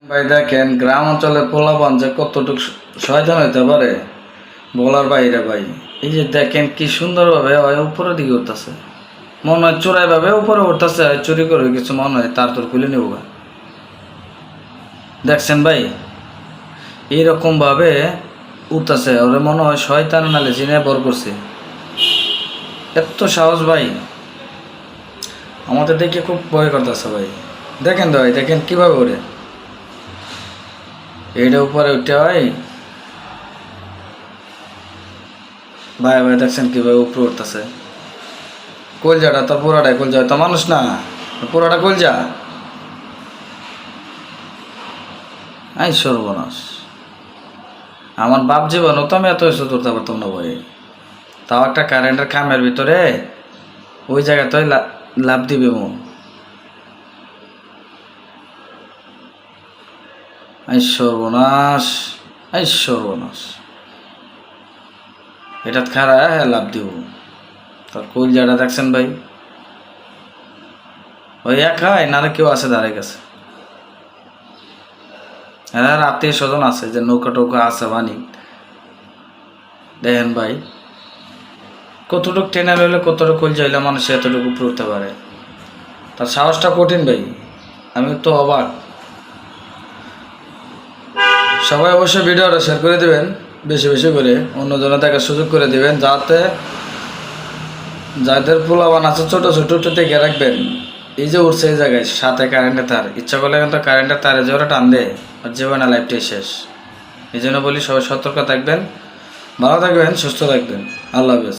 ভাই দেখেন গ্রাম অঞ্চলে পোলাপান যে কতটুকু শয়তান হইতে পারে বলার বাইরে ভাই। এই যে দেখেন কি সুন্দরভাবে হয় উপরের দিকে উঠতেছে, মনে হয় চোরাই ভাবে উপরে উঠতেছে, চুরি করে কিছু মনে হয় তার তোর খুলে নেব। দেখছেন ভাই এইরকম ভাবে উঠতেছে, ওরে মনে হয় শয়তান নালে জিনে বর করছে। এত সাহস ভাই, আমাদের দেখে খুব ভয় করতেছে ভাই। দেখেন তো ভাই, দেখেন কিভাবে ওরে এইটা উপরে উঠতে হয় ভাই। ভাই দেখছেন কিভাবে উপরে উঠতেছে, কলজাটা তো পুরাটাই কলজা, তো মানুষ না, পুরাটা কলজা। এই সর্বনাশ, আমার বাপ জীবন তো আমি এত কিছু ধরতে পারতাম না ভাই। তাও একটা কারেন্টের খামের ভিতরে ওই জায়গাতেই লাভ দিবে মো। এই সর্বনাশ, এই সর্বনাশ, এটা খারা হ্যাঁ লাভ দিব। তার কলজাটা দেখছেন ভাই, ওই একাই না কেউ আছে ধারে কাছে, হ্যাঁ আত্মীয় স্বজন আছে যে নৌকা টৌকা আছে বানি। দেখেন ভাই কতটুকু টেনে রইলে কতটুকু কলজা হইলে মানুষ এতটুকু উপরে উঠতে পারে, তার সাহসটা কঠিন ভাই। আমি তো অবাক। সবাই অবশ্যই ভিডিওটা শেয়ার করে দেবেন, বেশি বেশি করে অন্যজনে দেখার সুযোগ করে দেবেন, যাতে যাদের পোলাবান আছে ছোটো ছোটো দেখে রাখবেন। এই যে উঠছে এই জায়গায় সাথে কারেন্টের তার, ইচ্ছা করলে কিন্তু কারেন্টের তারে জোরে টান দেয় আর জীবনে লাইফটাই শেষ। এই জন্য বলি সবাই সতর্ক থাকবেন, ভালো থাকবেন, সুস্থ থাকবেন। আল্লাহ হাফেজ।